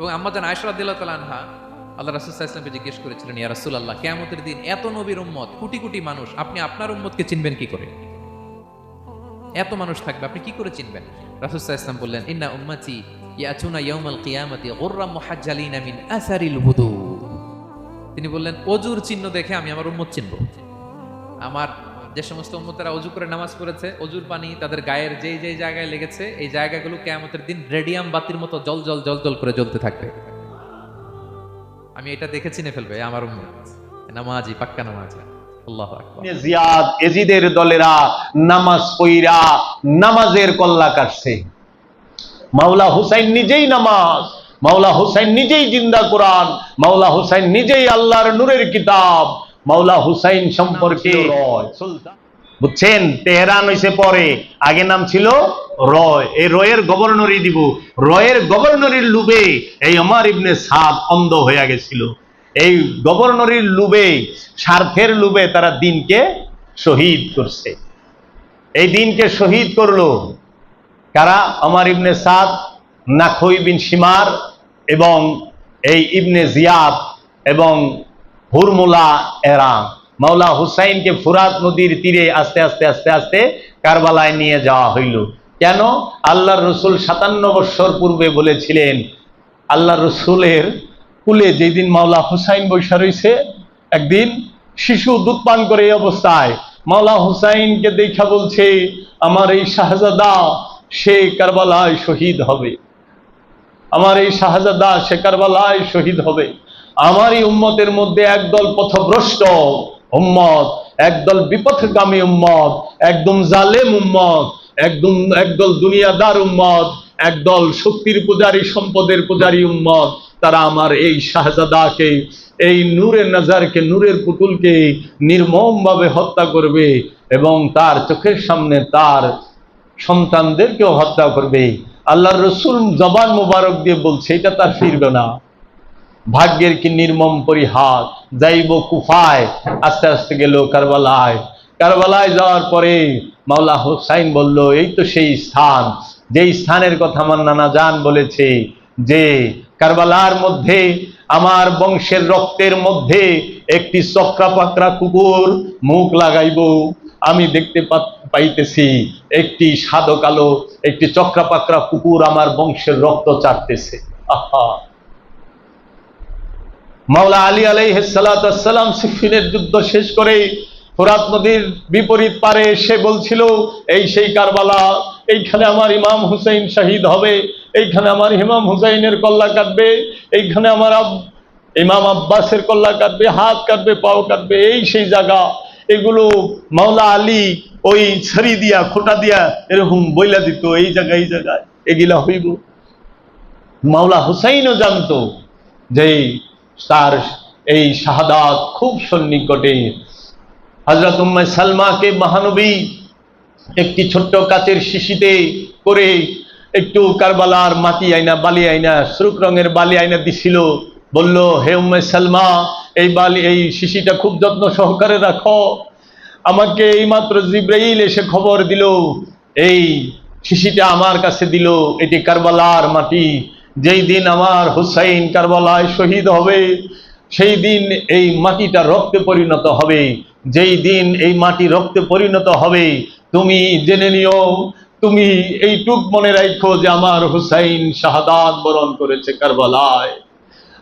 এবং আম্মাজান আয়েশা রাদিয়াল্লাহু তাআলা আনহা আল্লাহ রাসূল সাল্লাল্লাহু আলাইহি ওয়াসাল্লামকে জিজ্ঞেস করেছিলেন, ইয়া রাসূলুল্লাহ, কিয়ামতের দিন এত নবীর উম্মত, কোটি কোটি মানুষ, আপনি আপনার উম্মতকে চিনবেন কি করে? এত মানুষ থাকবে, আপনি কি করে চিনবেন? রাসূল সাল্লাল্লাহু আলাইহি ওয়াসাল্লাম বললেন, ইন্না উম্মতি ইয়াতুনা ইয়াউমাল কিয়ামাতি গুররাম মুহাজ্জালিনা মিন আসারিল wudu। তিনি বললেন, ওযুর চিহ্ন দেখে আমি আমার উম্মত চিনব। আমার যে সমস্ত উম্মতেরা ওযু করে নামাজ পড়েছে, ওযুর পানি তাদের গায়ের যেই যেই জায়গায় লেগেছে, এই জায়গাগুলো কিয়ামতের দিন রেডিয়াম বাতির মতো জল জল জল জল করে জ্বলতে থাকবে। আমি এটা দেখে চিনে ফেলবে আমার উম্মত নামাজি, পাক্কা নামাজি। আল্লাহু আকবার। জিয়াদ এজিদের দলেরা নামাজ পড়া নামাজের কল্লা কাটছে। মাওলা হুসাইন নিজেই নামাজ, মাওলা হুসাইন নিজেই জিন্দা কোরআন, মাওলা হুসাইন নিজেই আল্লাহর নূরের কিতাব। মাওলা হুসাইন সম্পর্কে বুঝছেন, তেহরান হইছে পরে, আগে নাম ছিল রয়। এই রয়ের গভর্নরই দিব, রয়ের গভর্নরের লুবে এই ওমর ইবনে সাদ অন্ধ হয়ে গেছিল। এই গভর্নরের লুবে, স্বার্থের লুবে তারা দিনকে শহীদ করছে। এই দিনকে শহীদ করলো কারা? ওমর ইবনে সাদ, নাখই বিন শিমার এবং এই ইবনে জিয়াদ এবং হুরমুলা এরা মাওলা হুসাইনকে ফুরাত নদীর তীরে আস্তে আস্তে আস্তে আস্তে কারবালায় নিয়ে যাওয়া হইল। কেন? আল্লাহর রসুল 57 বৎসর পূর্বে বলেছিলেন, আল্লাহর রসুলের কুলে যেদিন মাওলা হুসাইন বৈশা রয়েছে, একদিন শিশু দুধ পান করে এই অবস্থায় মাওলা হুসাইনকে দেখা বলছে, আমার এই শাহজাদা সে কারবালায় শহীদ হবে, আমার এই শাহজাদা সে কারবালায় শহীদ হবে। আমার এই উম্মতের মধ্যে একদল পথভ্রষ্ট উম্মত, একদল বিপথগামী উম্মত, একদম জালেম উম্মত, একদল দুনিয়াদার উম্মত, একদল শক্তির পূজারী, সম্পদের পূজারী উম্মত, তারা আমার এই শাহজাদাকে, এই নূরের নাজারকে, নূরের পুতুলকে নির্মমভাবে হত্যা করবে এবং তার চোখের সামনে তার সন্তানদেরকেও হত্যা করবে। আল্লাহর রসুল জবান মুবারক দিয়ে বলছে, এটা তার ফিরবে না। ভাগ্যের কি নির্মম পরিহাস, যাইব কুফায়, আস্তে আস্তে গেল কারবালায়। কারবালায় যাওয়ার পরে মাওলা হুসাইন বলল, এই তো সেই স্থান, যেই স্থানের কথা আমার নানা জান বলেছে যে কারবালার মধ্যে আমার বংশের রক্তের মধ্যে একটি চক্রা পাকড়া কুকুর মুখ লাগাইব। আমি দেখতে পাইতেছি একটি সাদো কালো একটি চক্রা পাকড়া কুকুর আমার বংশের রক্ত চাটতেছে। আহা! মাওলা আলী আলাইহিস সালাতু ওয়াস সালাম সিফিনের যুদ্ধ শেষ করে ফোরাত নদীর বিপরীত পারে এসে বলছিল, এই সেই কারবালা, এইখানে আমার ইমাম হুসাইন শহীদ হবে, এইখানে আমার ইমাম হুসাইনের কল্লা কাটবে, এইখানে আমার ইমাম আব্বাসের কল্লা কাটবে, হাত কাটবে, পাও কাটবে, এই সেই জায়গা। এগুলো মাওলা আলী ওই ছড়ি দিয়া, খোটা দিয়া এরকম বইলা দিত, এই জায়গায় এই জায়গায় এগুলা হইব। মাওলা হুসাইনও জানতো যে তার এই শাহাদাত খুব সন্নিকটে। হযরত উম্মে সালমাকে মহানবী একটি ছোট্ট কাচের শিশিতে করে একটু কারবালার মাটি আইনা, বালি আইনা, সুরুক রঙের বালি আইনা দিছিল। বলল, হে উম্মে সালমা, এই বালি, এই শিশিটা খুব যত্ন সহকারে রাখো। আমাকে এইমাত্র জিব্রাইল এসে খবর দিল, এই শিশিটা আমার কাছে দিল, এটি কারবালার মাটি। যেই দিন আমার হুসাইন কারবালায় শহীদ হবে, সেই দিন এই মাটিটা রক্তে পরিণত হবে। যেই দিন এই মাটি রক্তে পরিণত হবে, তুমি জেনে নিও, তুমি এইটুক মনে রাখো যে আমার হুসাইন শাহাদাত বরণ করেছে কারবালায়।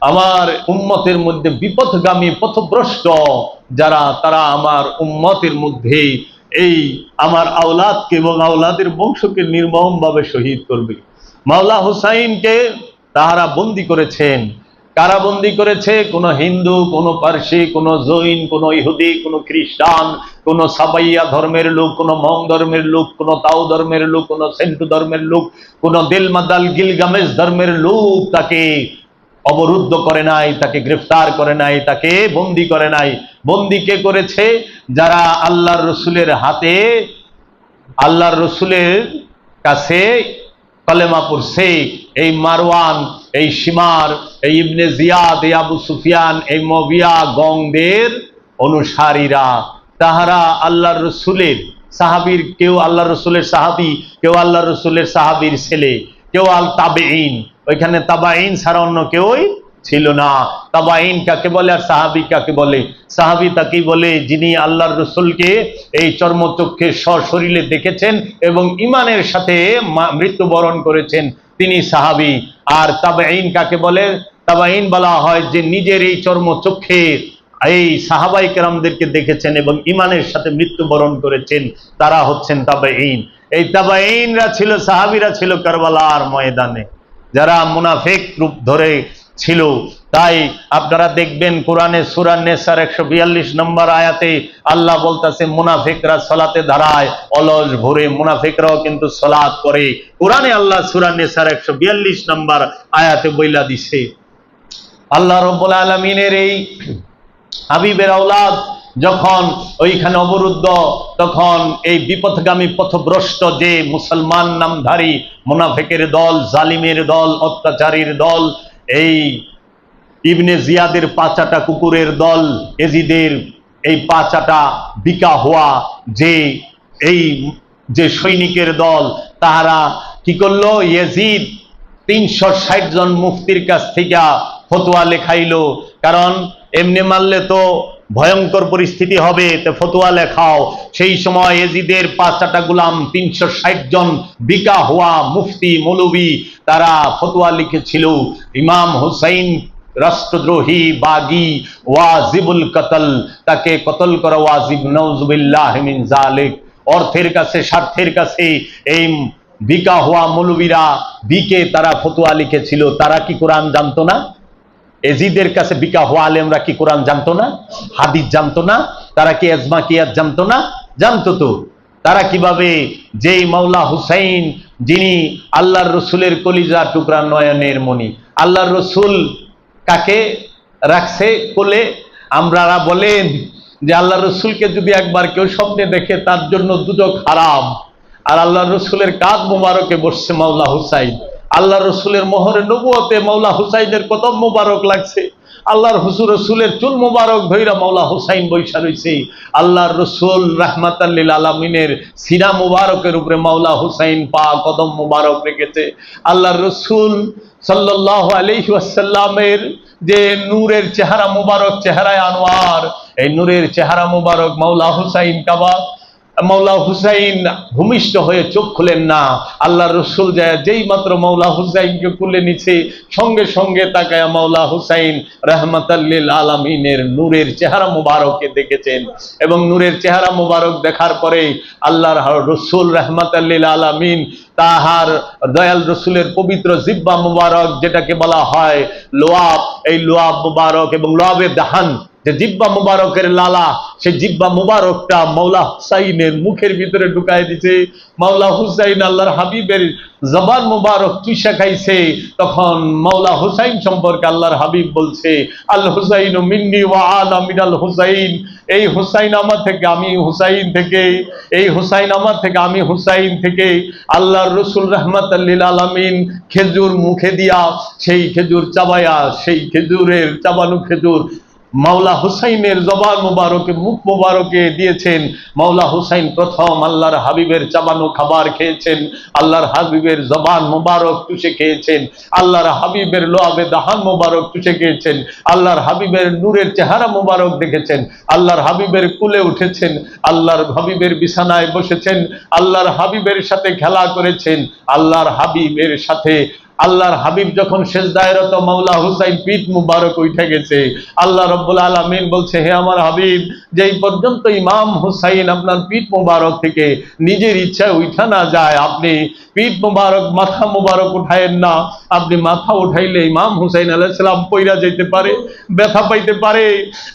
আমার উম্মতের মধ্যে বিপথগামী, পথভ্রষ্ট যারা, তারা আমার উম্মতের মধ্যে এই আমার আওলাদকে এবং আওলাদের বংশকে নির্মমভাবে শহীদ করবে। মাওলা হুসাইনকে তাহারা বন্দী করেছেন। কারা বন্দী করেছে? কোন হিন্দু, কোন পার্সি, কোন জৈন, কোন ইহুদি, কোন খ্রিস্টান, কোন সাবাইয়া ধর্মের লোক, কোন মং ধর্মের লোক, কোন তাও ধর্মের লোক, কোন সেন্টু ধর্মের লোক, কোন দেলমাদাল গিলগামেশ ধর্মের লোক তাকে অবরুদ্ধ করে নাই, তাকে গ্রেফতার করে নাই, তাকে বন্দী করে নাই। বন্দী কে করেছে? যারা আল্লাহর রসুলের হাতে, আল্লাহর রসুলের কাছে কলেমা পড়ছে। এই মারওয়ান, এই শিমার, এই ইবনে জিয়াদ, এই আবু সুফিয়ান, এই মুয়াবিয়া গংদের অনুসারীরা, তাহারা আল্লাহর রসুলের সাহাবীর, কেউ আল্লাহর রসুলের সাহাবী, কেউ আল্লাহর রসুলের সাহাবীর ছেলে, কেউ আল তাবেঈন, ওইখানে তাবাইন ছাড়া অন্য কেউই ছিল না। তাবাইন কাকে বলে আর সাহাবি কাকে বলে? সাহাবি তাকেই বলে যিনি আল্লাহর রসুলকে এই চর্মচক্ষে সশরীরে দেখেছেন এবং ইমানের সাথে মৃত্যুবরণ করেছেন, তিনি সাহাবি। আর তাবাইন কাকে বলে? তাবাইন বলা হয় যে নিজের এই চর্মচক্ষে এই সাহাবাই কেরামদেরকে দেখেছেন এবং ইমানের সাথে মৃত্যুবরণ করেছেন, তারা হচ্ছেন তাবাইন। এই তাবাইনরা ছিল, সাহাবীরা ছিল কারবালার ময়দানে, যারা মুনাফিক রূপ ধরে ছিল। তাই আপনারা দেখবেন কোরআনে সূরা নিসার 142 নম্বর আয়াতে আল্লাহ বলতেছে মুনাফিকরা সালাতে দাঁড়ায় অলস ভরে, মুনাফিকরাও কিন্তু সালাত করে। কোরআনে আল্লাহ সূরা নিসার 142 নম্বর আয়াতে বইলা দিছে। আল্লাহ রাব্বুল আলামিনের এই হাবিবের আওলাদ যখন ওইখানে অবরুদ্ধ, তখন এই বিপথগামী পথভ্রষ্ট যে মুসলমান নামধারী মুনাফিকের দল, জালিমের দল, অত্যাচারীর দল, এই ইবনে জিয়াদের পাঁচাটা কুকুরের দল, এজিদের এই পাঁচাটা বিকা হওয়া যে সৈনিকের দল, তারা কি করলো? ইয়েজিদ 360 জন মুফতির কাছ থেকে ফতোয়া লেখাইলো, কারণ এমনি মারলে তো ভয়ঙ্কর পরিস্থিতি হবে, তো ফতোয়া লেখাও। সেই সময় এজিদের 5টা গোলাম 360 জন বিকা হওয়া মুফতি মৌলবী, তারা ফতোয়া লিখেছিল ইমাম হুসাইন রাষ্ট্রদ্রোহী, বাগী, ওয়াজিবুল কতল, তাকে কতল করা ওয়াজিব, নাউজুবিল্লাহ মিন যালিক। অর্থের কাছে, স্বার্থের কাছে এই বিকা হওয়া মৌলবীরা বিকে তারা ফতোয়া লিখেছিল। তারা কি কোরআন জানতো না? এজিদের কাছে বিকা হওয়া আলেমরা কি কোরআন জানতো না? হাদিস জানতো না? তারা কি এজমা কিয়াস জানতো না? জানতো তো। তারা কিভাবে যেই মাওলা হুসাইন, যিনি আল্লাহর রসুলের কলিজা টুকরা নয়নের মণি, আল্লাহর রসুল কাকে রাখছে কোলে? আমরা বলেন যে আল্লাহ রসুলকে যদি একবার কেউ স্বপ্নে দেখে তার জন্য দুটো হারাম। আর আল্লাহ রসুলের কাঁধ মোবারকে বসছে মাওলা হুসাইন। আল্লাহ রসুলের মোহরে নবুয়তে মাওলা হুসাইনের কদম মোবারক লাগছে। আল্লাহর রসুলের চুল মোবারক ধইরা মাওলা হুসাইন বৈশা রইছে। আল্লাহর রসুল রাহমাতাল লিল আলামিনের সিনা মোবারকের উপরে মাওলা হুসাইন পা কদম মোবারক রেখেছে। আল্লাহর রসুল সাল্লাল্লাহু আলাইহি ওয়াসাল্লামের যে নূরের চেহারা মোবারক, চেহারায় আনোয়ার, এই নূরের চেহারা মোবারক মাওলা হুসাইন কাবা, মাওলা হুসাইন ভূমিষ্ঠ হয়ে চোখ খুলেন না। আল্লাহ রসুল যায় যেই মাত্র মাওলা হুসাইনকে কুলে নিছে, সঙ্গে সঙ্গে তাকায়া মাওলা হুসাইন রাহমাতাল লিল আলামিনের নূরের চেহারা মুবারককে দেখেছেন। এবং নূরের চেহারা মুবারক দেখার পরে আল্লাহর রসুল রাহমাতাল লিল আলামিন তাহার দয়াল রসুলের পবিত্র জিব্বা মুবারক, যেটাকে বলা হয় লোয়াব, এই লোয়াব মুবারক এবং লোয়াবে দাহান, যে জিব্বা মুবারকের লালা, সেই জিব্বা মুবারকটা মাওলা হুসাইনের মুখের ভিতরে ঢুকাই দিছে। মাওলা হুসাইন আল্লাহর হাবিবের জবান মুবারক চুষা খাইছে। তখন মাওলা হুসাইন সম্পর্কে আল্লাহর হাবিব বলছে, আল হুসাইন মিন্নি ওয়া আনা মিনাল হুসাইন, এই হুসাইন আমার থেকে, আমি হুসাইন থেকে, এই হুসাইন আমার থেকে, আমি হুসাইন থেকে। আল্লাহর রসুল রাহমাতাল লিল আলামিন খেজুর মুখে দিয়া, সেই খেজুর চাবায়া, সেই খেজুরের চাবানো খেজুর মাওলা হুসাইনের জবান মুবারকে, মুখ মুবারকে দিয়েছেন। মাওলা হুসাইন প্রথম আল্লাহর হাবিবের চাবানো খাবার খেয়েছেন, আল্লাহর হাবিবের জবান মুবারক চুষে খেয়েছেন, আল্লাহর হাবিবের লোয়াবে দাহান মুবারক চুষে খেয়েছেন, আল্লাহর হাবিবের নূরের চেহারা মুবারক দেখেছেন, আল্লাহর হাবিবের কুলে উঠেছেন, আল্লাহর হাবিবের বিছানায় বসেছেন, আল্লাহর হাবিবের সাথে খেলা করেছেন। আল্লাহর হাবিবের সাথে আল্লাহর হাবিব যখন সেজদায় রত, মাওলা হুসাইন পিঠ মুবারক উঠে গেছে। আল্লাহ রাব্বুল আলামিন বলছে, হে আমার হাবিব, যেই পর্যন্ত ইমাম হুসাইন আপনার পিঠ মুবারক থেকে নিজের ইচ্ছায় উঠা না যায়, আপনি পিঠ মুবারক, মাথা মুবারক উঠায়েন না। আপনি মাথা উঠাইলে ইমাম হুসাইন আলাইহিস সালাম পইরা যেতে পারে, ব্যথা পাইতে পারে।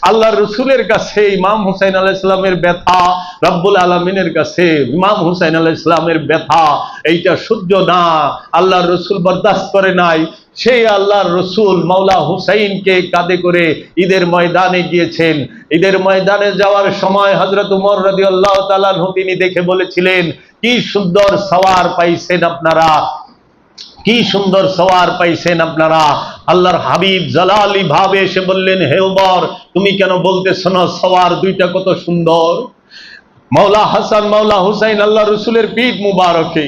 আল্লাহর রসুলের কাছে ইমাম হুসাইন আলাইহিস সালামের ব্যথা, রব্বুল আলামিনের কাছে ইমাম হুসাইন আলাইহিস সালামের ব্যথা, এইটা সহ্য না। আল্লাহর রসুল বরদাস্ত করে নাই। সেই আল্লাহর রসুল মাওলা হুসাইনকে কাঁধে করে ঈদের ময়দানে গিয়েছেন। ঈদের ময়দানে যাওয়ার সময় হযরত ওমর রাদিয়াল্লাহু তাআলা আনহু তিনি দেখে বলেছিলেন, কি সুন্দর সওয়ার পাইছেন আপনারা, কি সুন্দর সওয়ার পাইছেন আপনারা। আল্লাহর হাবিব জালালি ভাবে এসে বললেন, হে ওমর, তুমি কেন বলতেছ না সওয়ার দুইটা কত সুন্দর? মাওলা হাসান, মাওলা হুসাইন আল্লাহ রসুলের পিঠ মুবারকে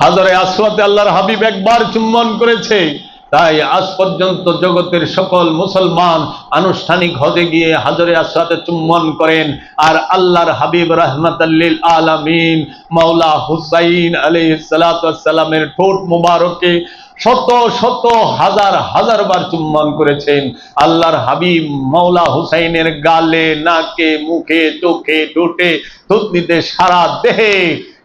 হাজরে আসওয়াদে আল্লাহর হাবিব একবার চুম্বন করেছে, তাই আজ পর্যন্ত জগতের সকল মুসলমান আনুষ্ঠানিক হজে গিয়ে হাজরে আসওয়াদে চুম্বন করেন। আর আল্লাহর হাবিব রাহমাতাল লিল আলামিন মাওলা হুসাইন আলাইহিস সালাতু ওয়াস সালামের ঠোঁট মুবারকে শত শত হাজার হাজার বার চুম্বন করেছেন। আল্লাহর হাবিব মাওলা হুসাইনের গালে, নাকে, মুখে, চোখে, ঠোঁটে, থুতনিতে, সারা দেহে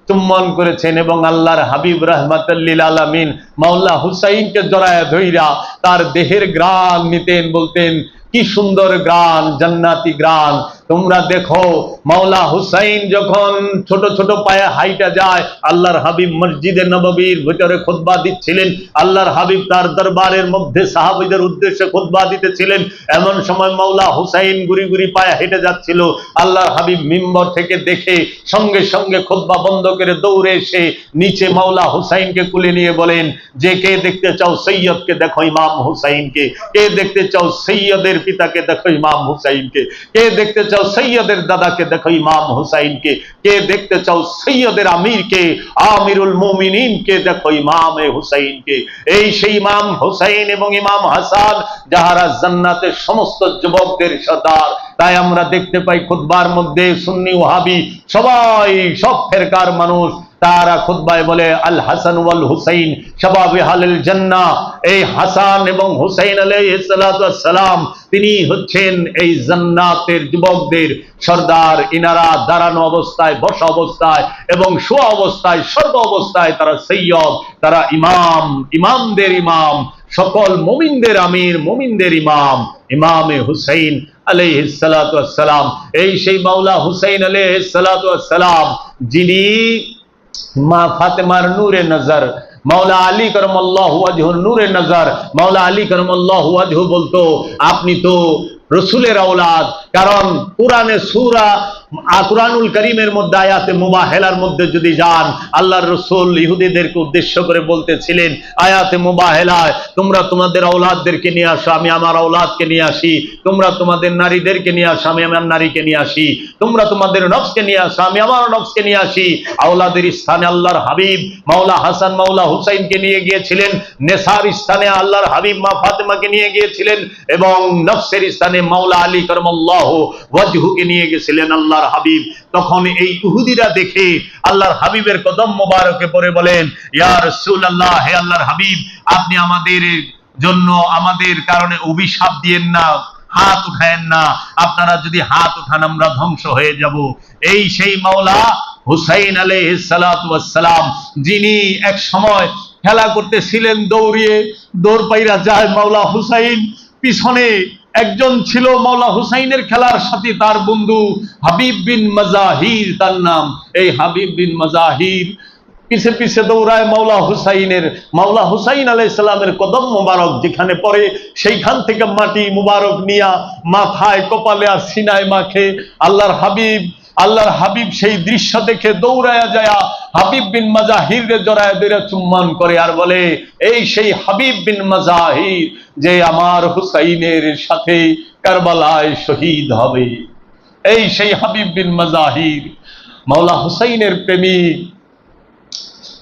চুম্বন করেছেন। এবং আল্লাহর হাবিব রাহমাতাল লিল আলামিন মাওলা হুসাইনকে জড়ায় ধইরা তার দেহের ঘ্রাণ নিতেন, বলতেন কি সুন্দর ঘ্রাণ, জান্নাতি ঘ্রাণ। তোমরা দেখো মাওলা হুসাইন যখন ছোট ছোট পায়ে হাইটা যায়, আল্লাহর হাবিব মসজিদে নববীর ভিতরে খুতবা দিচ্ছিলেন, আল্লাহর হাবিব তার দরবারের মধ্যে সাহাবীদের উদ্দেশ্যে খুতবা দিতেছিলেন। এমন সময় মাওলা হুসাইন গুরি গুরি পায়ে হেঁটে যাচ্ছিল। আল্লাহর হাবিব মিম্বর থেকে দেখে সঙ্গে সঙ্গে খুতবা বন্ধ করে দৌড়ে এসে নিচে মাওলা হুসাইনকে কুলে নিয়ে বলেন যে, কে দেখতে চাও সৈয়দকে দেখো ইমাম হুসাইনকে, কে দেখতে চাও সৈয়দের পিতাকে দেখো ইমাম হুসাইনকে, কে দেখতে চাও সৈয়দের দাদাকে দেখো ইমাম হুসাইনকে, কে দেখতে চাও সৈয়দের আমিরকে, আমিরুল মুমিনিনকে দেখো ইমাম হুসাইনকে। এই সেই ইমাম হুসাইন এবং ইমাম হাসান যাহারা জান্নাতের সমস্ত যুবকদের সর্দার। তাই আমরা দেখতে পাই খুতবার মধ্যে সুন্নি ওয়াহাবি সবাই, সব ফেরকার মানুষ, তারা খুতবায় বলে আল হাসান ওয়াল হুসাইন শাবাবে আহলিল জান্নাহ। এই হাসান এবং হুসাইন আলাইহিস সালাতু ওয়াস সালাম তিনি হচ্ছেন এই জান্নাতের যুবকদের সর্দার। ইনারা দাঁড়ানো অবস্থায়, বসা অবস্থায় এবং শোয়া অবস্থায়, সর্ব অবস্থায় তারা সৈয়দ, তারা ইমাম, ইমামদের ইমাম, সকল মুমিনদের আমির, মুমিনদের ইমাম, ইমামে হুসাইন আলাইহিস সালাতু ওয়াস সালাম। এই সেই মাওলা হুসাইন আলাইহিস সালাতু ওয়াস সালাম যিনি মা ফাতেমার নূরে নজর, মাওলা আলী করমাল্লাহু ওয়াজহুর নূরে নজর, মাওলা আলী করমাল্লাহু ওয়াজহু বলতো আপনি তো রসুলের আওলাদ। কারণ কুরআনে সূরা কুরআনুল কারীমের মধ্যে আয়াতে মুবাহেলার মধ্যে যদি যান, আল্লাহর রসুল ইহুদিদেরকে উদ্দেশ্য করে বলতেছিলেন আয়াতে মুবাহেলায়, তোমরা তোমাদের আওলাদদেরকে নিয়ে আসো, আমি আমার আওলাদকে নিয়ে আসি, তোমরা তোমাদের নারীদেরকে নিয়ে আসো, আমি আমার নারীকে নিয়ে আসি, তোমরা তোমাদের নফসকে নিয়ে আসো, আমি আমার নফসকে নিয়ে আসি। আওলাদের স্থানে আল্লাহর হাবিব মাওলা হাসান মাওলা হুসাইনকে নিয়ে গিয়েছিলেন, নেসার স্থানে আল্লাহর হাবিব মা ফাতেমাকে নিয়ে গিয়েছিলেন, এবং নফসের স্থানে মাওলা আলী করমাল্লাহু ওয়াজহুকে নিয়ে গেছিলেন আল্লাহর হাবিব। তখন এই ইহুদিরা দেখে আল্লাহর হাবিবের কদম মোবারকে পড়ে বলেন, ইয়া রাসূলুল্লাহ, হে আল্লাহর হাবিব, আপনি আমাদের জন্য, আমাদের কারণে অভিশাপ দিয়েন না, হাত উঠায়েন না, আপনারা যদি হাত উঠান আমরা ধ্বংস হয়ে যাব। এই সেই মাওলা হুসাইন আলাইহিস সালাতু ওয়াস সালাম যিনি এক সময় খেলা করতেছিলেন, দৌড়িয়ে দৌড় পাইরা যায় মাওলা হুসাইন, পিছনে একজন ছিল মাওলা হুসাইনের খেলার সাথে তার বন্ধু হাবিব বিন মাজাহির তার নাম। এই হাবিব বিন মাজাহির পিছে পিছে দৌড়ায় মাওলা হুসাইনের। মাওলা হুসাইন আলাইহিস সালামের কদম মোবারক যেখানে পড়ে সেইখান থেকে মাটি মুবারক নিয়া মাথায়, কপালে আর সিনায় মাখে। আল্লাহর হাবিব সেই দৃশ্য দেখে দৌড়ায়া যায় হাবিব বিন মাজাহির জড়ায় ধরে চুম্বন করে আর বলে, এই সেই হাবিব বিন মাজাহির যে আমার হুসাইনের সাথে কারবালায় শহীদ হবে। এই সেই হাবিব বিন মাজাহির মাওলা হুসাইনের প্রেমিক।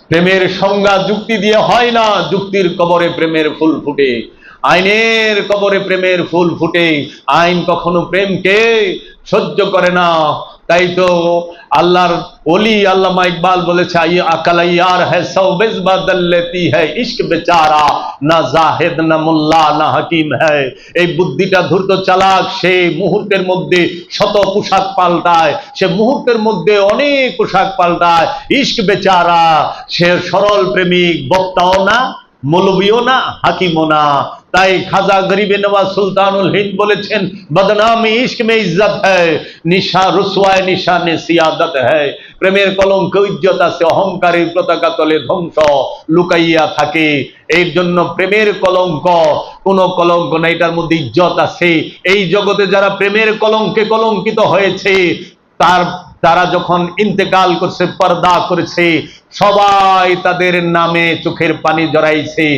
প্রেমের সংজ্ঞা যুক্তি দিয়ে হয় না, যুক্তির কবরে প্রেমের ফুল ফুটে, আইনের কবরে প্রেমের ফুল ফুটে। আইন কখনো প্রেমকে সহ্য করে না। তাই তো আল্লাহর ওলি আল্লামা ইকবাল বলেছে, আকাল ইয়ার হ্যায় সৌবেজ বদলতি হ্যায় ইশক বেচারা, না জাহেদ না মোল্লা না হাকিম হ্যায়। এই বুদ্ধিটা ধূর্ত চালাক, সে মুহূর্তের মধ্যে শত পোশাক পাল্টায়, সে মুহূর্তের মধ্যে অনেক পোশাক পাল্টায়। ইশক বেচারা, সে সরল প্রেমিক, বক্তাও না, মৌলবীও না, হাকিমও না। তাই খাজা গরিবে নওয়াজ সুলতানুল হিন্দ বলেছেন, বদনামি ইশক মে ইজ্জত হ্যায়, নিশা রুসওয়ায় নিশানে সিয়াদত হ্যায়। প্রেমের কলঙ্ক ইজ্জত আছে, অহংকারের পতাকা তলে ধ্বংস লুকাইয়া থাকে। এর জন্য প্রেমের কলঙ্ক কোনো কলঙ্ক না, এটার মধ্যে ইজ্জত আছে। এই জগতে যারা প্রেমের কলঙ্কে কলঙ্কিত হয়েছে, তারা যখন ইন্তেকাল করছে, পর্দা করেছে, সবাই তাদের নামে চোখের পানি জড়াইছে।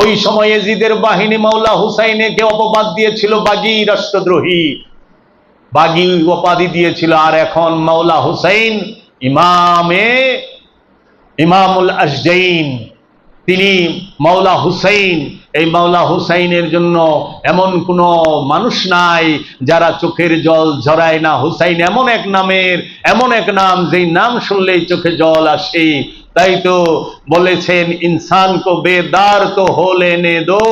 ওই সময় ইয়াজিদের বাহিনী মাওলা হুসাইনকে অপবাদ দিয়েছিল বাগী, রাষ্ট্রদ্রোহী, বাগী উপাধি দিয়েছিল। আর এখন মাওলা হুসাইন ইমামুল আশজাইন, তিনি মাওলা হুসাইন, এই মাওলা হুসাইনের জন্য এমন কোন মানুষ নাই যারা চোখের জল ঝরায় না। হুসাইন এমন এক নাম যেই নাম শুনলেই চোখে জল আসে। তাই তো বলেছেন, ইনসান কো বেদার তো হো লেনে দো,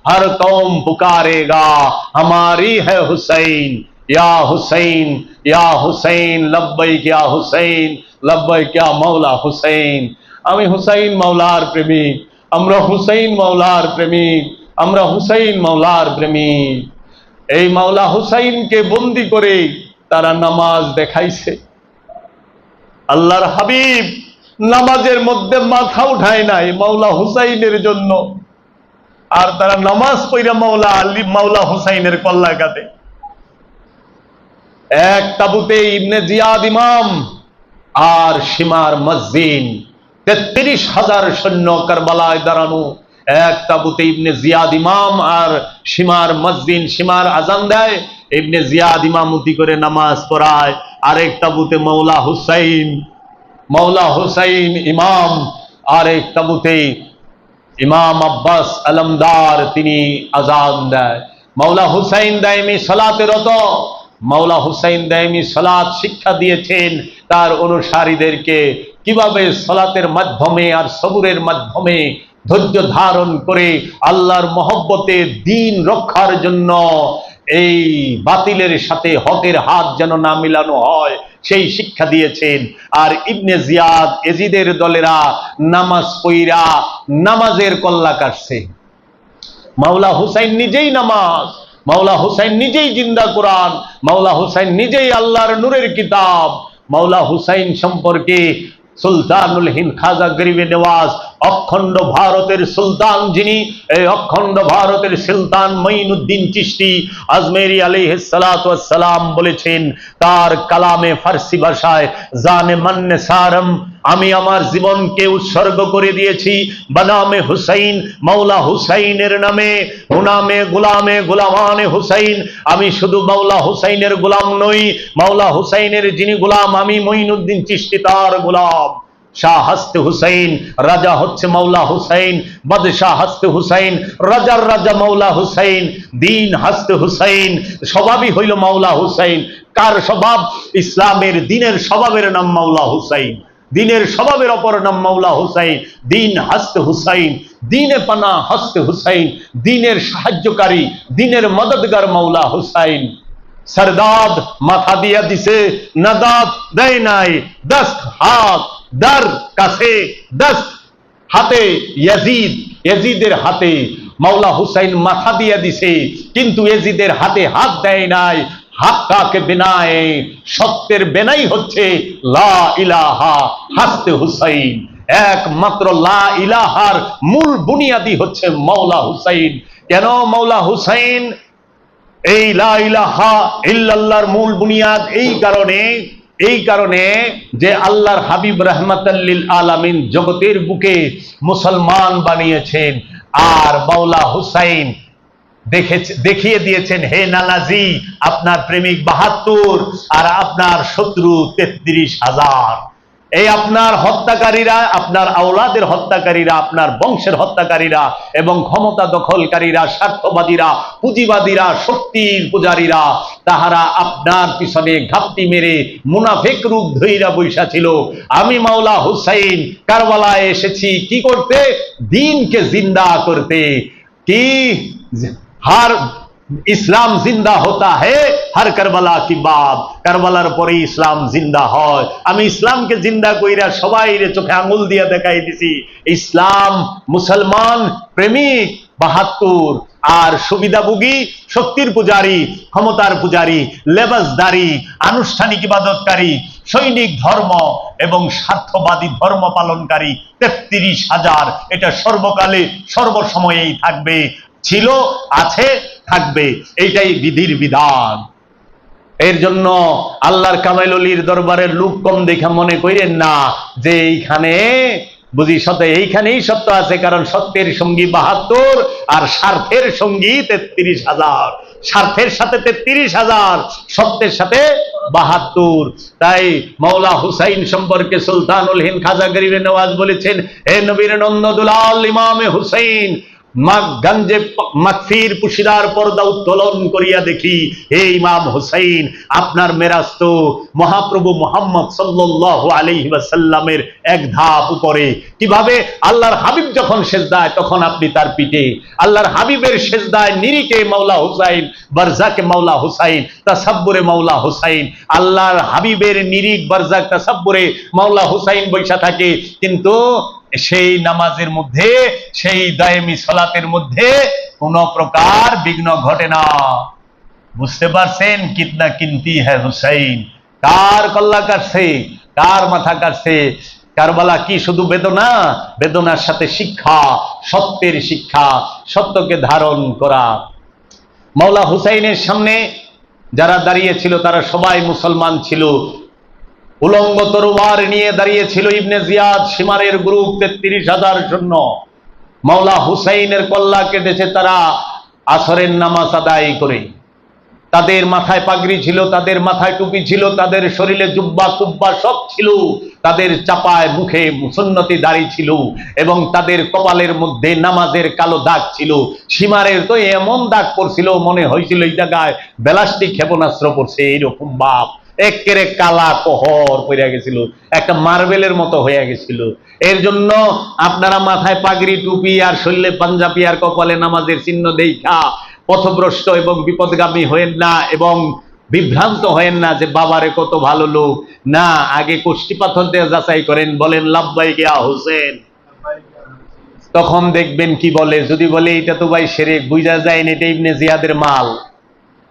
হর কৌম পুকারেগা हमारी है हुसैन, या हुसैन या हुसैन, लब्बैक या हुसैन, लब्बैक या मौला हुसैन। আমি হুসাইন মাওলার প্রেমিক, আমরা হুসাইন মাওলার প্রেমিক, আমরা হুসাইন মাওলার প্রেমিক। এই মাওলা হুসাইনকে বন্দী করে তারা নামাজ দেখাইছে। আল্লাহর হাবিব নামাজের মধ্যে মাথা উঠায় নাই মাওলা হুসাইনের জন্য, আর তারা নামাজ পড়া মাওলা হুসাইনের কল্লা কাটে। এক তাবুতে ইবনে জিয়াদ ইমাম আর শিমার মসজিদ, 33,000 সৈন্য কারবালায় দাঁড়ানো। এক তাবুতে ইবনে জিয়াদ ইমাম আর শিমার মসজিদ, শিমার আজান দেয়, ইবনে জিয়াদ ইমামতি করে নামাজ পড়ায়। আরেক তাবুতে মাওলা হুসাইন ইমাম, আরেক তাবুতে ইমাম আব্বাস আলমদার, তিনি আজান দেয়। মাওলা হুসাইন দাইমি সালাতে রত। মাওলা হুসাইন দাইমি সালাত শিক্ষা দিয়েছেন তার অনুসারীদেরকে, কিভাবে সালাতের মাধ্যমে আর সবুরের মাধ্যমে ধৈর্য ধারণ করে আল্লাহর মহব্বতে দ্বীন রক্ষার জন্য এই বাতিলের সাথে হকের হাত যেন না মিলানো হয়, সেই শিক্ষা দিয়েছেন। আর ইবনে জিয়াদ, এজিদের দলেরা নামাজ পইরা নামাজের কল্লা কাটছে। মাওলা হুসাইন নিজেই নামাজ, মাওলা হুসাইন নিজেই জিন্দা কোরআন, মাওলা হুসাইন নিজেই আল্লাহর নূরের কিতাব। মাওলা হুসাইন সম্পর্কে সুলতানুল হিন্দ খাজা গরিবে নেওয়াজ, অখণ্ড ভারতের সুলতান যিনি, এই অখণ্ড ভারতের সুলতান মঈনুদ্দিন চিশতি আজমেরি আলাইহিস সালাতু ওয়াস সালাম বলেছেন তার কালামে ফার্সি ভাষায়, জানে মান্নে সারম, আমি আমার জীবনকে উৎসর্গ করে দিয়েছি বনামে হুসাইন, মাওলা হুসাইনের নামে, গুনামে গুলামে গুলামানে হুসাইন। আমি শুধু মাওলা হুসাইনের গোলাম নই, মাওলা হুসাইনের যিনি গোলাম, আমি মঈনুদ্দিন চিশতি তার গোলাম। শাহ হস্তে হুসাইন, রাজা হচ্ছে মাওলা হুসাইন, বাদশাহ হস্তে হুসাইন, রাজার রাজা মাওলা হুসাইন, দিন হস্তে হুসাইন, স্বভাবই হইল মাওলা হুসাইন। কার স্বভাব? ইসলামের দিনের স্বভাবের নাম মাওলা হুসাইন, দিনের স্বভাবের অপর নাম মাওলা হুসাইন। দিন হস্তে হুসাইন, দিনে পানা হস্তে হুসাইন, দিনের সাহায্যকারী, দিনের মদদগার মাওলা হুসাইন। সরদাদ মাথা দিয়া দিছে, নাদাত দেয় নাই, দস্ত হাত দার কাছে, দস্ত হাতে ইয়াজিদের হাতে মাওলা হুসাইন মাথা দিয়া দিছে, কিন্তু ইয়াজিদের হাতে হাত দেয় নাই। হাক্কাকে বিনায়ে, সত্যের বেনাই হচ্ছে লা ইলাহা হাসতে হুসাইন। একমাত্র লা ইলাহার মূল বুনিয়াদি হচ্ছে মাওলা হুসাইন। কেন মাওলা হুসাইন এই লা ইলাহা ইল্লাল্লাহর মূল বুনিয়াদ? এই কারণে যে আল্লাহর হাবিব রাহমাতাল লিল আলামিন জগতের বুকে মুসলমান বানিয়েছেন, আর মাওলা হুসাইন দেখিয়ে দিয়েছেন, হে নানাজি, আপনার প্রেমিক 72 আর আপনার শত্রু 33,000। এই আপনার হত্যাকারীরা, আপনার আওলাদের হত্যাকারীরা, আপনার বংশের হত্যাকারীরা এবং ক্ষমতা দখলকারীরা, স্বার্থবাদীরা, পুঁজিবাদীরা, শক্তির পূজারীরা, তাহারা আপনার পিছনে ঘাপটি মেরে মুনাফিক রূপ ধইরা বৈশা ছিল। আমি মাওলা হুসাইন কারবালায় এসেছি কি করতে? দ্বীনকে জিন্দা করতে। কি হার ইসলাম জিন্দা হতা হে হর কারবালা কি বাদ, কারবালার পরে ইসলাম জিন্দা হয়। আমি ইসলামকে জিন্দা কইরা সবাই চোখে আঙুল দিয়া দেখাই দিছি। ইসলাম মুসলমান প্রেমিক 72 আর সুবিধাভোগী, শক্তির পূজারী, ক্ষমতার পূজারী, লেবাসদারি, আনুষ্ঠানিক ইবাদতকারী, সৈনিক ধর্ম এবং স্বার্থবাদী ধর্ম পালনকারী 33,000। এটা সর্বকালে সর্বসময়েই থাকবে, ছিল, আছে, থাকবে। এইটাই বিধির বিধান। এর জন্য আল্লাহর কামাইল ওলির দরবারের লোক কম দেখা মনে করেন না যে এইখানে বুঝি সত্য, এইখানেই সত্য আছে, কারণ সত্যের সঙ্গী 72 আর স্বার্থের সঙ্গী 33,000। স্বার্থের সাথে 33,000, সত্যের সাথে 72। তাই মাওলা হুসাইন সম্পর্কে সুলতানুল হিন্দ খাজা গরিবে নওয়াজ বলেছেন, হে নবীর নন্দদুলাল ইমামে হুসাইন, গঞ্জে মাকফির পুশিদার পর্দা উত্তোলন করিয়া দেখি, হে ইমাম হুসাইন, আপনার মেরাজ তো মহাপ্রভু মুহাম্মদ সাল্লাল্লাহু আলাইহি ওয়াসাল্লামের এক ধাপ উপরে। কিভাবে? আল্লাহর হাবিব যখন সেজদায় তখন আপনি তার পিঠে, আল্লাহর হাবিবের সেজদায় নিরিকে মাওলা হুসাইন, বারজাকে মাওলা হুসাইন, তাসাব্বুরে মাওলা হুসাইন। আল্লাহর হাবিবের নিরিক বারজাক তাসাব্বুরে মাওলা হুসাইন বৈশা থাকে, কিন্তু সেই নামাজের মধ্যে, সেই দায়েমি সালাতের মধ্যে কোন প্রকার বিঘ্ন ঘটে না। বুঝতে পারছেন? কিতনা কিনতি হ্যায় হুসাইন, কার কল্লা কাটছে, কার মাথা কাটছে। কারবালা কি শুধু বেদনা? বেদনার সাথে শিক্ষা, সত্যের শিক্ষা, সত্যকে ধারণ করা। মাওলা হুসাইনের সামনে যারা দাঁড়িয়েছিল তারা সবাই মুসলমান ছিল। উলঙ্গ তরবার নিয়ে দাঁড়িয়েছিল ইবনে জিয়াদ সীমারের গ্রুপ, 33,000 সৈন্য। মাওলা হুসাইনের কল্লা কেটেছে তারা আসরের নামাজ আদায় করে। তাদের মাথায় পাগড়ি ছিল, তাদের মাথায় টুপি ছিল, তাদের শরীরে জুব্বা কুব্বা সব ছিল, তাদের চাপায় মুখে সুন্নতি দাড়ি ছিল, এবং তাদের কপালের মধ্যে নামাজের কালো দাগ ছিল। সীমারের তো এমন দাগ পড়ছিল, মনে হয়েছিল এই জায়গায় ব্যালাস্টিক ক্ষেপণাস্ত্র পড়ছে, এইরকম বাপ, একেবারে কালা কহর পড়ে গেছিল, একটা মার্বেলের মতো হয়ে গেছিল। এর জন্য আপনারা মাথায় পাগড়ি টুপি আর শরীরে পাঞ্জাবি আর কপালে নামাজের চিহ্ন দেখা পথভ্রষ্ট এবং বিপদগামী হয়েন না, এবং বিভ্রান্ত হয়েন না যে বাবারে কত ভালো লোক। না, আগে কষ্টি পাথর দিয়ে যাচাই করেন, বলেন লাব্বাইক ইয়া হোসেন, তখন দেখবেন কি বলে। যদি বলে এটা তো ভাই শিরক, বুঝা যায় না এটা ইবনে জিয়াদের মাল।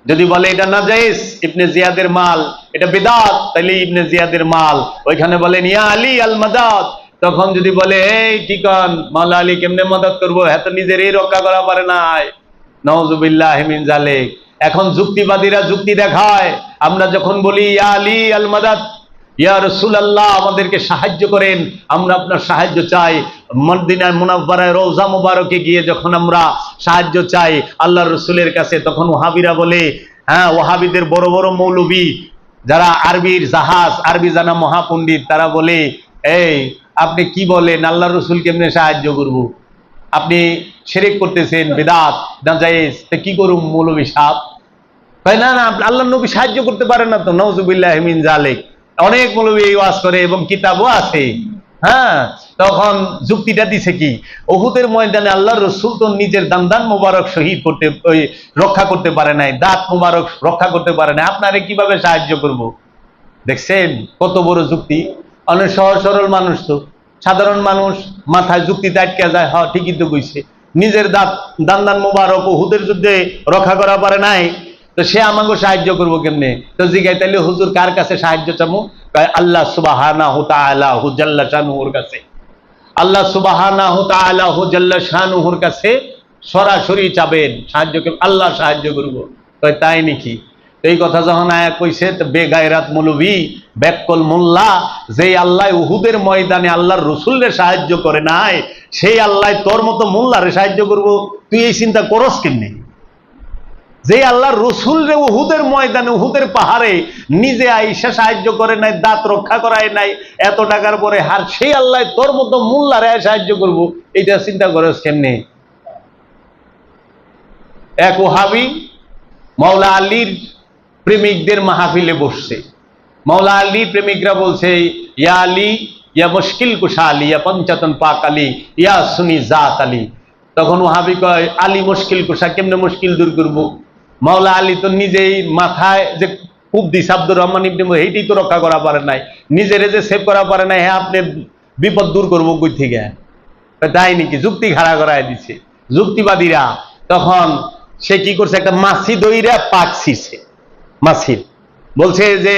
যদি বলে এটা নাজায়েজ, ইবনে জিয়াদের মাল, এটা বিদআত, তাহলে ইবনে জিয়াদের মাল। ওইখানে বলেন ইয়া আলী আল মাদাদ, তখন যদি বলে এই ঠিকান মাওলা আলী কেমনে মদদ করবো, হ্যাঁ তো নিজেরই রক্ষা করা পারে নাই, নাউযুবিল্লাহি মিন যালিক। এখন যুক্তিবাদীরা যুক্তি দেখায়, আমরা যখন বলি ইয়া আলী আল মাদাদ, ইয়া রাসূলুল্লাহ আমাদেরকে সাহায্য করেন, আমরা আপনার সাহায্য চাই, মদিনার মুনাওয়ারায় রওজা মুবারকে গিয়ে যখন আমরা সাহায্য চাই আল্লাহর রাসূলের কাছে, তখন ওয়াহাবিরা বলে, হ্যাঁ ওয়াহাবিদের বড় বড় মৌলবী যারা আরবির জাহাজ, আরবি জানা মহাপণ্ডিত, তারা বলে এই আপনি কি বলেন, আল্লাহর রাসূল কেমনে সাহায্য করব, আপনি শিরক করতেছেন, বিদআত নাজায়েজ, তে কি করুম মৌলবী সাহেব? কয় না না, আল্লাহর নবী সাহায্য করতে পারে না তো, নাউযুবিল্লাহি মিন যালিক। অনেক মৌলবী এই ওয়াজ করে এবং কিতাবও আছে। হ্যাঁ, তখন যুক্তিটা দিছে কি, উহুদের ময়দানে আল্লাহর রাসূল তো নিজের দান্দান মোবারক শহীদ করতে, রক্ষা করতে পারে নাই, দাঁত মোবারক রক্ষা করতে পারে নাই, আপনারে কিভাবে সাহায্য করব? দেখছেন কত বড় যুক্তি। অনেক সহজ সরল মানুষ, তো সাধারণ মানুষ মাথায় যুক্তিতে আটকে যায়, হ্যাঁ ঠিকই তো কইছে, নিজের দান্দান মোবারক উহুদের যুদ্ধে রক্ষা করা পারে নাই, তো সে আমাকে সাহায্য করবো কেমনে? তো জিগাই তাইলে হুজুর কার কাছে সাহায্য চামু? আল্লাহ সুবহানাহু তাআলা জাল্লা শানুহুর কাছে। আল্লাহ সুবহানাহু তাআলা জাল্লা শানুহুর কাছে সরাসরি চাবেন সাহায্য, আল্লাহ সাহায্য করব। কয় তাই নাকি? এই কথা যখন আয়া কইছে, তো বেগায়রাত মৌলবী বেককল মোল্লা, যে আল্লাহ উহুদের ময়দানে আল্লাহর রাসূলের সাহায্য করে নাই, সেই আল্লাহ তোর মতো মোল্লারে সাহায্য করব, তুই এই চিন্তা করস কেমনে? যে আল্লাহর রাসূল রে উহুদের ময়দানে, উহুদের পাহাড়ে নিজে আইসা সাহায্য করে নাই, দাঁত রক্ষা করায় নাই, এত টাকার পরে হার, সেই আল্লাহ তোর মতো মোল্লারে সাহায্য করব, এইটা চিন্তা করস কেমনে? এক ওহাবী মাওলা আলীর প্রেমিকদের মাহফিলে বসছে। মাওলা আলী প্রেমিকরা বলছে, ইয়া আলী, ইয়া মুশকিল কুশা আলী, ইয়া পঞ্চাতন পাক আলী, ইয়া সুনি জাত আলী। তখন ওহাবী কয়, আলী মুশকিল কুশা, কেমনে মুশকিল দূর করব? মাওলা আলী তো নিজেই মাথায় যে খুব দিস আব্দুর রহমান ইবনে এইটাই তো রক্ষা করা পারে নাই, নিজেরে যে সেভ করা পারে নাই, হ্যাঁ আপনি বিপদ দূর করবো কই থেকে? তাই নাকি? যুক্তি খাড়া করায় দিচ্ছে যুক্তিবাদীরা। তখন সে কি করছে, একটা মাছি দইরা পাক ছিছে, মাছির বলছে যে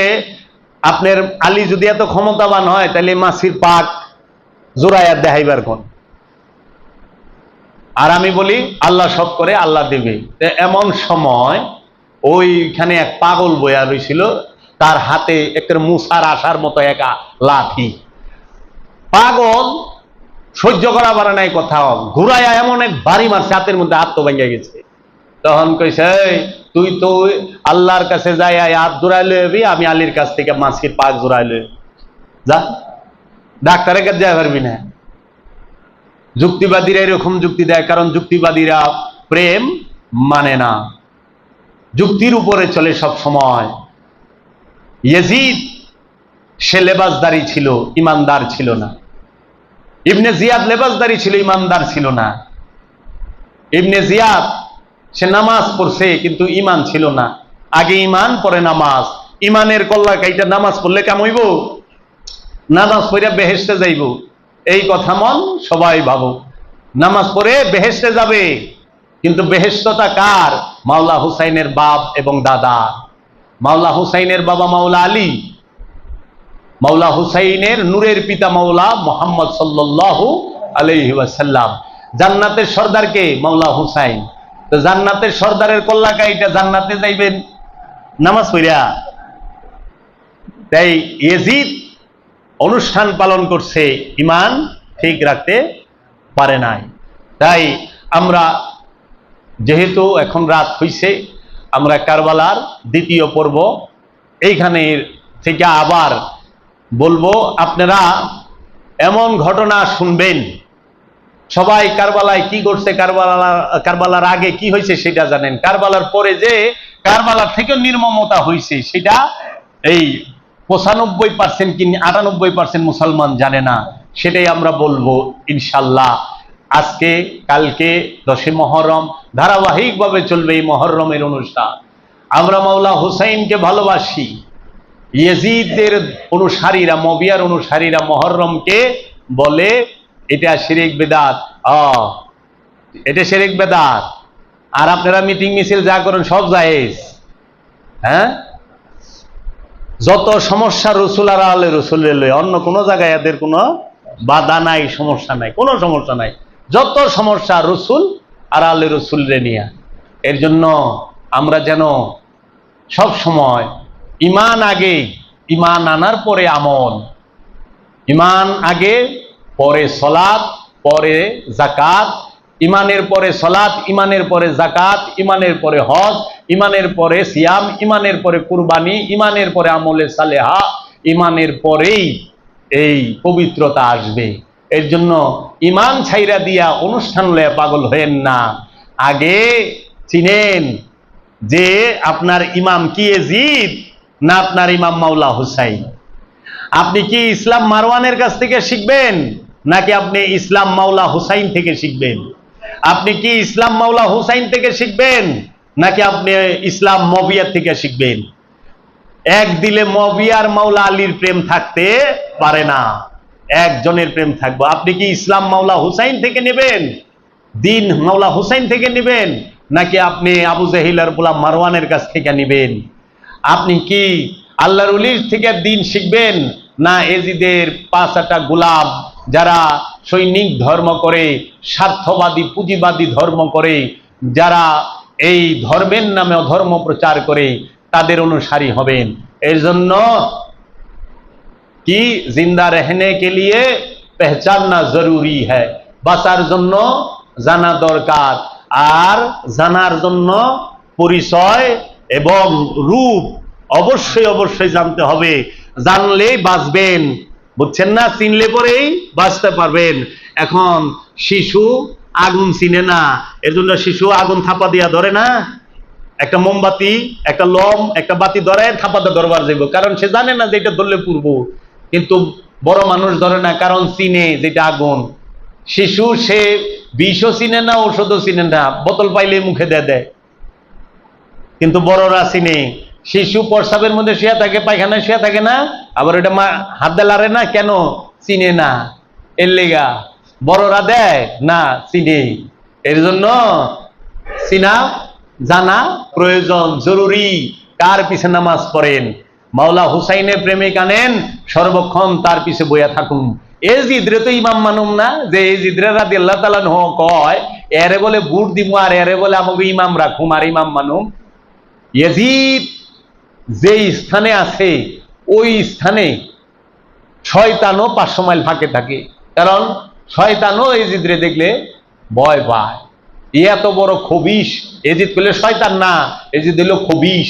আপনার আলী যদি এত ক্ষমতাবান হয়, তাহলে মাছির পাক জোড়াইয়া দেখাইবার কোন? আর আমি বলি আল্লাহ সব করে, আল্লাহ দেবে। এমন সময় ওইখানে এক পাগল বইয়া রয়েছিল, তার হাতে একটা মুসার আসার মতো একা লাঠি। পাগল সহ্য করা পারে নাই, কোথাও ঘুরাইয়া এমন এক বাড়ি মারছে, হাতের মধ্যে হাত তো ভেঙে গেছে। তখন কইছে, তুই তো আল্লাহর কাছে যাই হাত জোড়াই লবি, আমি আলীর কাছ থেকে মাসির পাক জোড়াই লই, যা ডাক্তারের কাছে যাই পারবি না। যুক্তিবাদীরা এরকম যুক্তি দেয়, কারণ যুক্তিবাদীরা প্রেম মানে না, যুক্তির উপরে চলে সব সময়। ইয়াজিদ সে লেবাসদারি ছিল, ইমানদার ছিল না। ইবনে জিয়াদ লেবাসদারি ছিল, ইমানদার ছিল না। ইবনে জিয়াদ সে নামাজ পড়ছে কিন্তু ইমান ছিল না। আগে ইমান পরে নামাজ, ইমানের কল্লা কাইটা নামাজ পড়লে কেমন হইব? নামাজ পড়ে বেহেশতে যাইব, এই কথা মন সবাই ভাবো। নামাজ পড়ে বেহেশতে যাবে, কিন্তু বেহেশতটা কার? মাওলা হুসাইনের বাপ এবং দাদা। মাওলা হুসাইনের বাবা মাওলা আলী, মাওলা হুসাইনের নূরের পিতা মাওলা মুহাম্মদ সাল্লাল্লাহু আলাইহি ওয়াসাল্লাম। জান্নাতের সর্দার কে? মাওলা হুসাইন। তো জান্নাতের সর্দারের কল্লা কাইটা জান্নাতে যাইবেন নামাজ পড়িয়া। তাই ইয়াজিদ অনুষ্ঠান পালন করছে, ইমান ঠিক রাখতে পারে নাই। তাই আমরা যেহেতু এখন রাত হইছে, আমরা কারবালার দ্বিতীয় পর্ব এইখানে থেকে আবার বলবো। আপনারা এমন ঘটনা শুনবেন, সবাই কারবালায় কি করছে, কারবালার আগে কি হয়েছে সেটা জানেন, কারবালার পরে যে কারবালার থেকে নির্মমতা হয়েছে সেটা এই 95% কি 98% মুসলমান জানে না। সেটাই আমরা বলবো ইনশাল্লাহ। আজকে কালকে 10 মুহররম ধারাবাহিকভাবে চলবে এই মুহররমের অনুষ্ঠান। আমরা মাওলা হুসাইনকে ভালোবাসি। ইয়াজিদের অনুসারীরা, মুয়াবিয়ার অনুসারীরা মুহররমকে বলে এটা শিরক বিদআত। এটা শিরক বিদআত। আর আপনারা মিটিং মিছিল যা করেন সব জায়েজ। হ্যাঁ, যত সমস্যা রসুল আর আলে রসুলের লয়, অন্য কোনো জায়গায় এদের কোনো বাধা নাই, সমস্যা নাই, কোনো সমস্যা নাই। যত সমস্যা রসুল আর আলে রসুলরে নিয়ে। এর জন্য আমরা যেন সব সময় ইমান আগে, ইমান আনার পরে আমল, ইমান আগে পরে সলাত, পরে যাকাত, ইমানের পরে সলাত, ইমানের পরে যাকাত, ইমানের পরে হজ, ইমানের পরে সিয়াম, ইমানের পরে কুরবানি, ইমানের পরে আমলে সালেহা, ইমানের পরেই এই পবিত্রতা আসবে। এর জন্য ইমান ছাইরা দিয়া অনুষ্ঠান লয়ে পাগল হয়েন না। আগে চিনেন যে আপনার ইমাম কি ইয়াজিদ না আপনার ইমাম মাওলা হুসাইন। আপনি কি ইসলাম মারওয়ানের কাছ থেকে শিখবেন নাকি আপনি ইসলাম মাওলা হুসাইন থেকে শিখবেন? আপনি কি ইসলাম মাওলা হুসাইন থেকে শিখবেন নাকি আপনি ইসলাম মুয়াবিয়া থেকে শিখবেন? এক দিলে মুয়াবিয়া আর মাওলা আলীর প্রেম থাকতে পারে না, একজনের প্রেম থাকবে। আপনি কি ইসলাম মাওলা হুসাইন থেকে নেবেন, দিন মাওলা হুসাইন থেকে নেবেন, নাকি আপনি আবু জাহিল আর গোলাম মারওয়ানের কাছ থেকে নেবেন? আপনি কি আল্লাহর ওলির থেকে দিন শিখবেন না এজিদের 5টা গোলাম যারা সৈনিক ধর্ম করে, স্বার্থবাদী পুঁজিবাদী ধর্ম করে, যারা এই ধর্মের নামে ধর্ম প্রচার করে, তাদের অনুসারী হবেন? এর জন্য কি জিন্দা रहने के लिए पहचानना जरूरी है। বাঁচার জন্য জানা দরকার, আর জানার জন্য পরিচয় এবং রূপ অবশ্যই অবশ্যই জানতে হবে। জানলেই বাঁচবেন, বুঝছেন না? চিনলে পরেই বাঁচতে পারবেন। এখন শিশু আগুন চিনে না, এর জন্য শিশু আগুন থাপা দিয়া ধরে না। একটা মোমবাতি, একটা লম, একটা বাতি ধরে থাপাতে ধরবার যাইব, কারণ সে জানে না যে এটা ধরলে পুড়ব। কিন্তু বড় মানুষ ধরে না, কারণ চিনে যেটা আগুন। শিশু সে বিষও চিনে না, ঔষধও চিনে না, বোতল পাইলে মুখে দেয়। কিন্তু বড়রা চিনে। শিশু প্রস্রাবের মধ্যে শুয়ে থাকে, পায়খানায় শুয়ে থাকে না, আবার ওটা হাত দিয়ে লাড়ে না, কেন? চিনে না, এর লেগা। বড়রা দেয় না, চিনে। এর জন্য চিনা জানা প্রয়োজন, জরুরি। কার পিছে নামাজ পড়েন? মাওলা হুসাইনের প্রেমিক আনেন, সর্বক্ষণ তার পিছে বইয়া থাকুন। এজিদরে তো ইমাম মানুম না, যে এজিদরে রাদিয়াল্লাহু তাআলা আনহু কয় এরে বলে বুট দিমু আর এরে বলে আমাকে ইমাম রাখুম আর ইমাম মানুম। ইয়াজিদ যে স্থানে আছে ওই স্থানে শয়তানও 500 মাইল ফাঁকে থাকে, কারণ শয়তানও ইয়াজিদরে দেখলে ভয় পায়। এত বড় খবিশ। এজিদ করলে শয়তান না, এজিদ হলো খবিশ।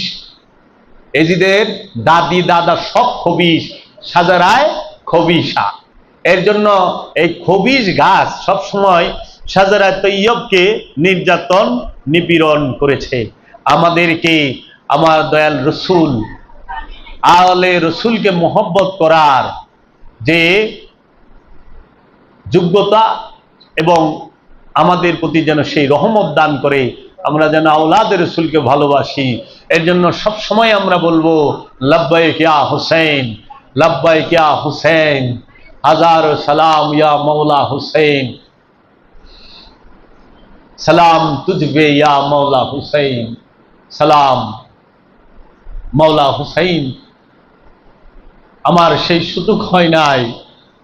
এজিদের দাদি দাদা সব খবিশ, সাজারায় খবিশা। এর জন্য এই খবিশ গাছ সবসময় সাজারায় তৈয়বকে নির্যাতন নিপীড়ন করেছে। আমাদেরকে আমার দয়াল রসুল, আলে রসুলকে মোহব্বত করার যে যোগ্যতা এবং আমাদের প্রতি যেন সেই রহমত দান করে, আমরা যেন আওলাদে রসুলকে ভালোবাসি। এর জন্য সব সময় আমরা বলবো লব্বাইক ইয়া হুসেন, লব্বাইক ইয়া হুসেন, হাজার সালাম ইয়া মৌলা হুসেন, সালাম তুজবে ইয়া মৌলা হুসেন, সালাম মৌলা হুসেন। আমার সেই সুযোগ হয় নাই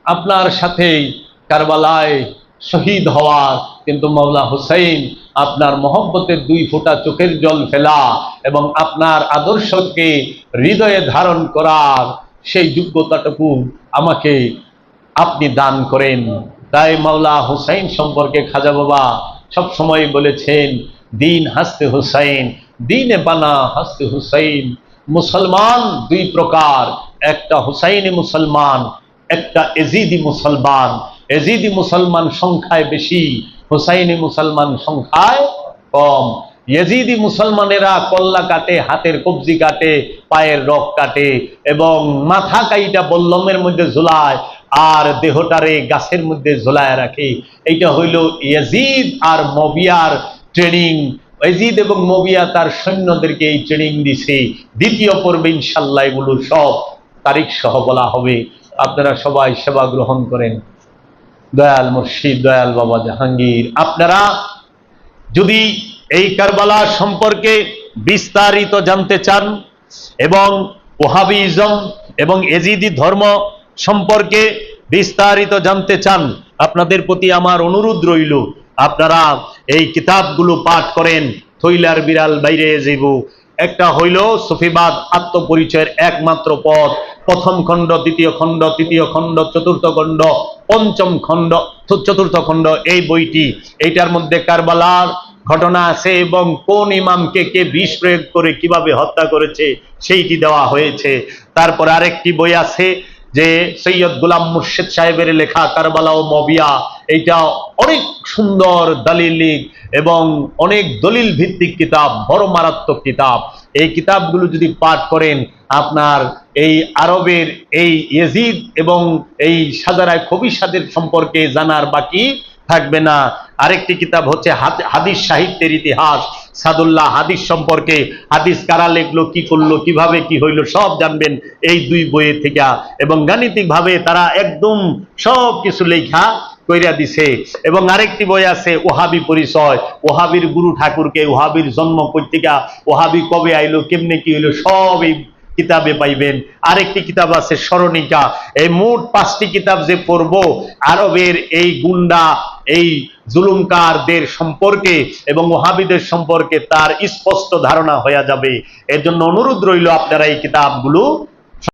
আপনার সাথেই কারবালায় শহীদ হওয়ার, কিন্তু মৌলা হুসেন আপনার মহব্বতের 2 ফোঁটা চোখের জল ফেলা এবং আপনার আদর্শকে হৃদয়ে ধারণ করার সেই যোগ্যতাটুকু আমাকে আপনি দান করেন। তাই মৌলা হুসেন সম্পর্কে খাজা বাবা সব সময় বলেছেন, দিন হাসতে হুসেন, দিনে বানা হাসতে হুসেন। মুসলমান 2 প্রকার, একটা হুসাইনি মুসলমান, একটা এজিদি মুসলমান। এজিদি মুসলমান সংখ্যায় বেশি, হুসাইনি মুসলমান সংখ্যায় কম। ইয়েজিদি মুসলমানেরা কল্লা কাটে, হাতের কবজি কাটে, পায়ের রক কাটে এবং মাথা কাইটা বল্লমের মধ্যে ঝুলায় আর দেহটারে গাছের মধ্যে ঝুলায় রাখে। এইটা হইল ইয়াজিদ আর মুয়াবিয়ার ট্রেনিং। ইয়াজিদ এবং মুয়াবিয়া তার সৈন্যদেরকে এই ট্রেনিং দিছে। দ্বিতীয় পর্বে ইনশাআল্লাহ এগুলো সব তারিখ সহ বলা হবে। আপনারা সবাই সেবা গ্রহণ করেন। দয়াল মুর্শিদ, দয়াল বাবা জাহাঙ্গীর, আপনারা যদি এই কারবালা সম্পর্কে বিস্তারিত জানতে চান এবং ওহাবিজম এবং এজিদি ধর্ম সম্পর্কে বিস্তারিত জানতে চান, আপনাদের প্রতি আমার অনুরোধ রইল, আপনারা এই কিতাবগুলো পাঠ করেন। থইলার বিড়াল বাইরে যাইব। একটা হইল সুফিবাদ আত্মপরিচয়ের একমাত্র পথ, 1ম খণ্ড, 2য় খণ্ড, 3য় খণ্ড, 4র্থ খণ্ড, 5ম খণ্ড, 4র্থ খণ্ড। এই বইটি, এইটার মধ্যে কারবালার ঘটনা আছে এবং কোন ইমামকে কে বিষ প্রয়োগ করে কিভাবে হত্যা করেছে সেইটি দেওয়া হয়েছে। তারপর আরেকটি বই আছে যে সৈয়দ গোলাম মুর্শিদ সাহেবের লেখা কারবালা ও মুয়াবিয়া। এইটা অনেক সুন্দর দলিলিক এবং অনেক দলিল ভিত্তিক কিতাব, বড় মারাত্মক কিতাব। এই কিতাবগুলো যদি পাঠ করেন, আপনার এই আরবের এই ইয়েজিদ এবং এই সাজারায় খবিশাদের সম্পর্কে জানার বাকি থাকবে না। আরেকটি কিতাব হচ্ছে হাদিস সাহিত্যের ইতিহাস, সাদুল্লাহ হাদিস সম্পর্কে, হাদিস কারা লিখলো, কি করলো, কিভাবে কি হইলো সব জানবেন এই 2 বইয়ে থেকে। এবং গাণিতিক ভাবে তারা একদম সব কিছু লেখা কইরা দিছে। এবং আরেকটি বই আছে ওহাবি পরিচয়, ওহাবির গুরু ঠাকুরকে, ওহাবির জন্ম পত্রিকা, ওহাবি কবে আইলো, কেমনে কি হইলো সব এই কিতাবে পাইবেন। আরেকটি কিতাব আছে স্মরণিকা। এই মোট 5টি কিতাব যে পড়ব, আরবের এই গুন্ডা, এই জুলুমকারদের সম্পর্কে এবং ওহাবিদের সম্পর্কে তার স্পষ্ট ধারণা হয়ে যাবে। এর জন্য অনুরোধ রইল আপনারা এই কিতাবগুলো